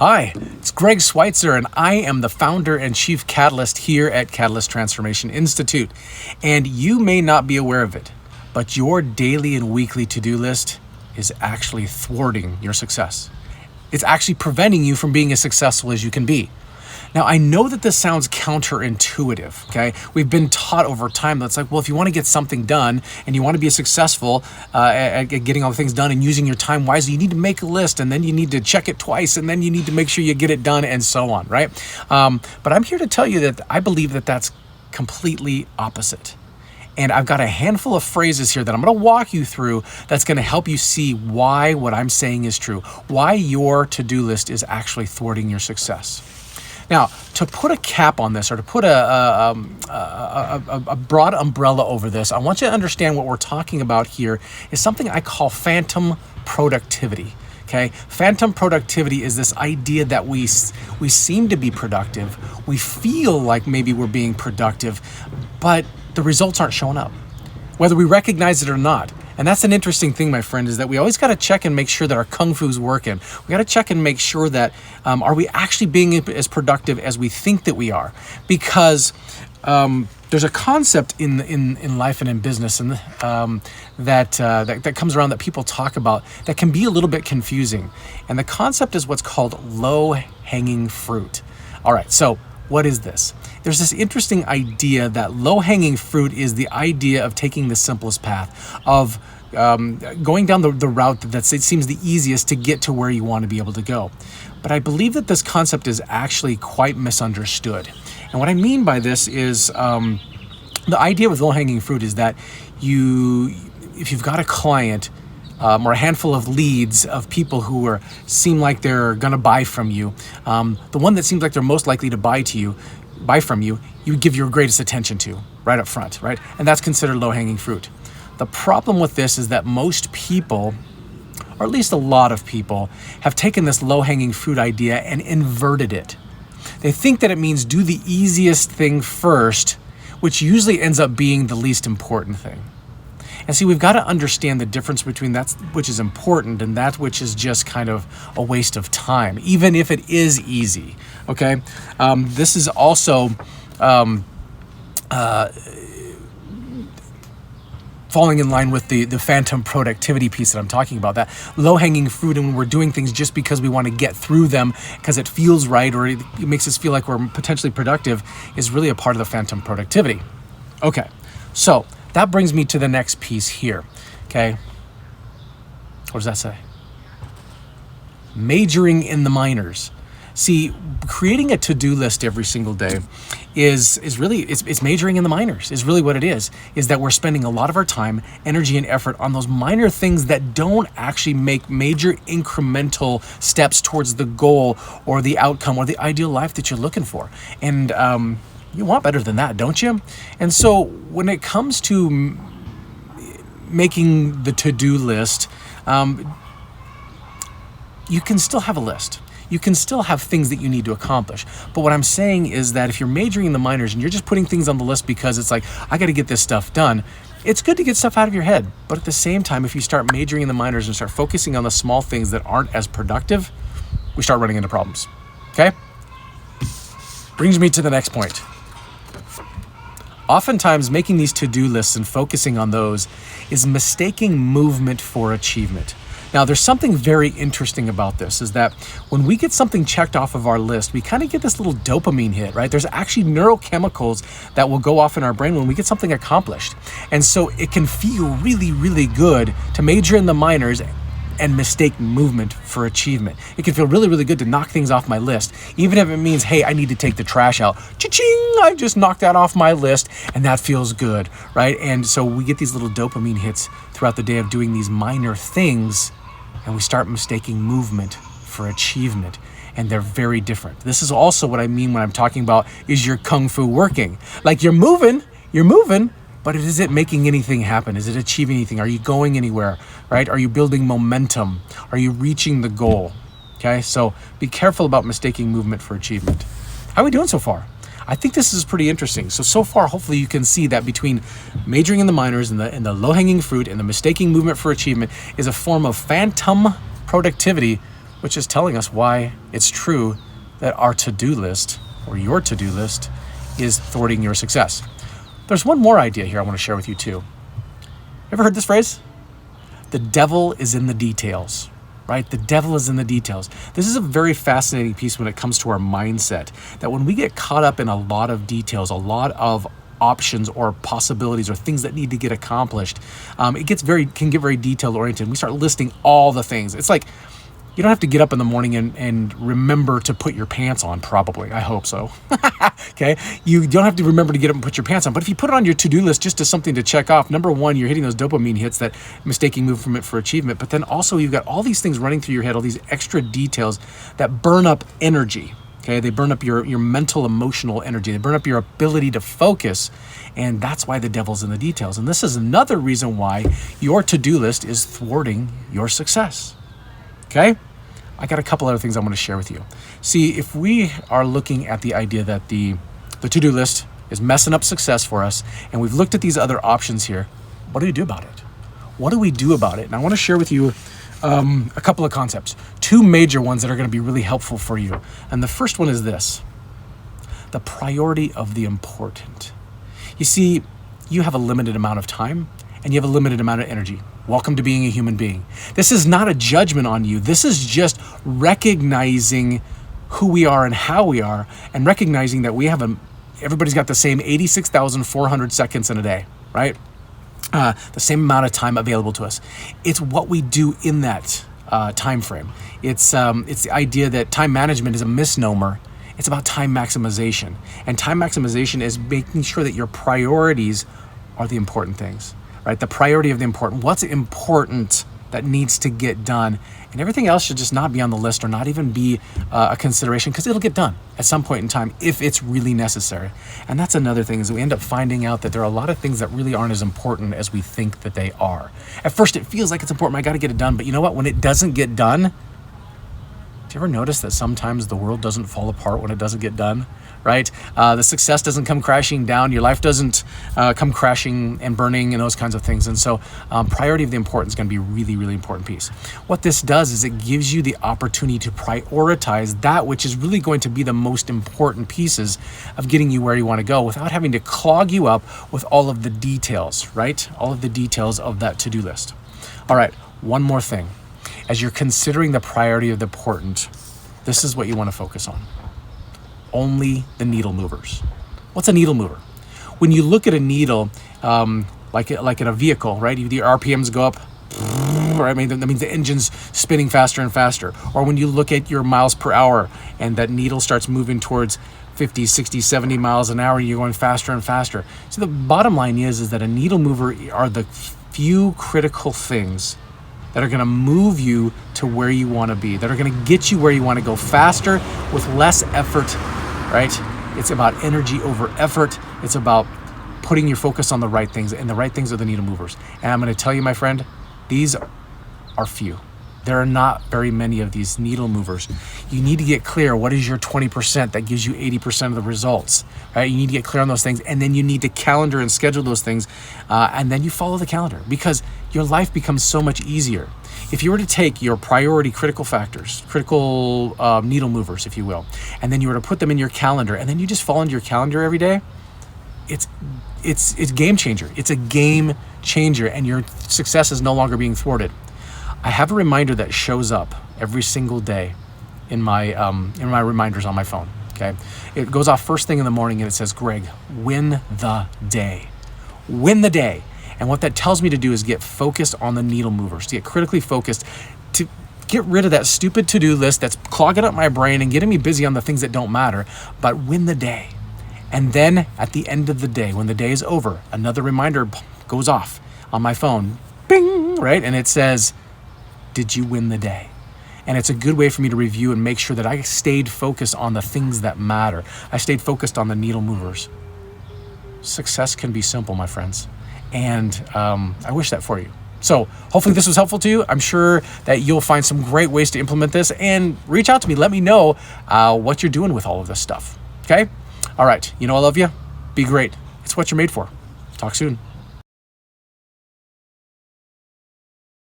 Hi, it's Greg Schweitzer, and I am the founder and chief catalyst here at Catalyst Transformation Institute. And you may not be aware of it, but your daily and weekly to-do list is actually thwarting your success. It's actually preventing you from being as successful as you can be. Now, I know that this sounds counterintuitive, okay? We've been taught over time that's like, well, if you want to get something done and you want to be successful at getting all the things done and using your time wisely, you need to make a list, and then you need to check it twice, and then you need to make sure you get it done, and so on, right? But I'm here to tell you that I believe that that's completely opposite. And I've got a handful of phrases here that I'm going to walk you through that's going to help you see why what I'm saying is true, why your to-do list is actually thwarting your success. Now, to put a cap on this, or to put a broad umbrella over this, I want you to understand what we're talking about here is something I call phantom productivity. Okay, phantom productivity is this idea that we seem to be productive, we feel like maybe we're being productive, but the results aren't showing up, whether we recognize it or not. And that's an interesting thing, my friend, is that we always got to check and make sure that our kung fu's working. We got to check and make sure that are we actually being as productive as we think that we are? Because there's a concept in life and in business, and that comes around that people talk about that can be a little bit confusing. And the concept is what's called low-hanging fruit. All right, so what is this? There's this interesting idea that low-hanging fruit is the idea of taking the simplest path, of going down the route that it seems the easiest to get to where you want to be able to go. But I believe that this concept is actually quite misunderstood. And what I mean by this is the idea with low-hanging fruit is that if you've got a client or a handful of leads of people who seem like they're going to buy from you, the one that seems like they're most likely to buy from you, you give your greatest attention to right up front, right? And that's considered low-hanging fruit. The problem with this is that most people, or at least a lot of people, have taken this low-hanging fruit idea and inverted it. They think that it means do the easiest thing first, which usually ends up being the least important thing. And see, we've got to understand the difference between that which is important and that which is just kind of a waste of time, even if it is easy, okay? This is also falling in line with the phantom productivity piece that I'm talking about, that low-hanging fruit, and when we're doing things just because we want to get through them because it feels right or it makes us feel like we're potentially productive, is really a part of the phantom productivity. Okay, so that brings me to the next piece here, okay? What does that say? Majoring in the minors. See, creating a to-do list every single day is really, it's majoring in the minors, is really what it is that we're spending a lot of our time, energy, and effort on those minor things that don't actually make major incremental steps towards the goal or the outcome or the ideal life that you're looking for. And you want better than that, don't you? And so when it comes to making the to-do list, you can still have a list. You can still have things that you need to accomplish. But what I'm saying is that if you're majoring in the minors and you're just putting things on the list because it's like, I got to get this stuff done, it's good to get stuff out of your head. But at the same time, if you start majoring in the minors and start focusing on the small things that aren't as productive, we start running into problems, okay? Brings me to the next point. Oftentimes, making these to-do lists and focusing on those is mistaking movement for achievement. Now, there's something very interesting about this, is that when we get something checked off of our list, we kind of get this little dopamine hit, right? There's actually neurochemicals that will go off in our brain when we get something accomplished. And so it can feel really, really good to major in the minors and mistake movement for achievement. It can feel really, really good to knock things off my list, even if it means, hey, I need to take the trash out. Cha-ching! I just knocked that off my list, and that feels good, right? And so we get these little dopamine hits throughout the day of doing these minor things, and we start mistaking movement for achievement, and they're very different. This is also what I mean when I'm talking about, is your kung fu working? Like you're moving, but is it making anything happen? Is it achieving anything? Are you going anywhere, right? Are you building momentum? Are you reaching the goal? Okay, so be careful about mistaking movement for achievement. How are we doing so far? I think this is pretty interesting. So far, hopefully you can see that between majoring in the minors and the low-hanging fruit and the mistaking movement for achievement is a form of phantom productivity which is telling us why it's true that our to-do list, or your to-do list, is thwarting your success. There's one more idea here I want to share with you too. Ever heard this phrase? The devil is in the details, right? The devil is in the details. This is a very fascinating piece when it comes to our mindset, that when we get caught up in a lot of details, a lot of options or possibilities or things that need to get accomplished, it can get very detail oriented. We start listing all the things. It's like, you don't have to get up in the morning and remember to put your pants on, probably. I hope so. Okay? You don't have to remember to get up and put your pants on. But if you put it on your to-do list just as something to check off, number one, you're hitting those dopamine hits, that mistaking movement for achievement. But then also you've got all these things running through your head, all these extra details that burn up energy. Okay? They burn up your mental, emotional energy. They burn up your ability to focus. And that's why the devil's in the details. And this is another reason why your to-do list is thwarting your success. Okay? I got a couple other things I want to share with you. See, if we are looking at the idea that the to-do list is messing up success for us, and we've looked at these other options here, what do we do about it? What do we do about it? And I want to share with you a couple of concepts, two major ones that are going to be really helpful for you. And the first one is this: the priority of the important. You see, you have a limited amount of time and you have a limited amount of energy. Welcome to being a human being. This is not a judgment on you. This is just recognizing who we are and how we are, and recognizing that everybody's got the same 86,400 seconds in a day, right? The same amount of time available to us. It's what we do in that time frame. It's the idea that time management is a misnomer. It's about time maximization. And time maximization is making sure that your priorities are the important things. Right? The priority of the important. What's important that needs to get done? And everything else should just not be on the list or not even be a consideration, because it'll get done at some point in time if it's really necessary. And that's another thing, is we end up finding out that there are a lot of things that really aren't as important as we think that they are. At first it feels like it's important, I got to get it done. But you know what? When it doesn't get done, do you ever notice that sometimes the world doesn't fall apart when it doesn't get done? Right? The success doesn't come crashing down. Your life doesn't come crashing and burning and those kinds of things. And so priority of the important is going to be a really, really important piece. What this does is it gives you the opportunity to prioritize that which is really going to be the most important pieces of getting you where you want to go, without having to clog you up with all of the details, right? All of the details of that to-do list. All right, one more thing. As you're considering the priority of the important, this is what you want to focus on. Only the needle movers. What's a needle mover? When you look at a needle, like in a vehicle, right? The RPMs go up, right? I mean, that means the engine's spinning faster and faster. Or when you look at your miles per hour and that needle starts moving towards 50, 60, 70 miles an hour, you're going faster and faster. So the bottom line is that a needle mover are the few critical things that are going to move you to where you want to be, that are going to get you where you want to go faster with less effort, right? It's about energy over effort. It's about putting your focus on the right things, and the right things are the needle movers. And I'm going to tell you, my friend, these are few. There are not very many of these needle movers. You need to get clear. What is your 20% that gives you 80% of the results, right? You need to get clear on those things, and then you need to calendar and schedule those things, and then you follow the calendar, because your life becomes so much easier. If you were to take your priority critical factors, critical needle movers, if you will, and then you were to put them in your calendar, and then you just fall into your calendar every day, it's game changer. It's a game changer, and your success is no longer being thwarted. I have a reminder that shows up every single day in my reminders on my phone. Okay, it goes off first thing in the morning, and it says, "Greg, win the day, win the day." And what that tells me to do is get focused on the needle movers, to get critically focused, to get rid of that stupid to-do list that's clogging up my brain and getting me busy on the things that don't matter, but win the day. And then at the end of the day, when the day is over, another reminder goes off on my phone, bing, right? And it says, did you win the day? And it's a good way for me to review and make sure that I stayed focused on the things that matter. I stayed focused on the needle movers. Success can be simple, my friends. And I wish that for you. So hopefully this was helpful to you. I'm sure that you'll find some great ways to implement this, and reach out to me. Let me know what you're doing with all of this stuff. Okay? All right. You know I love you. Be great. It's what you're made for. Talk soon.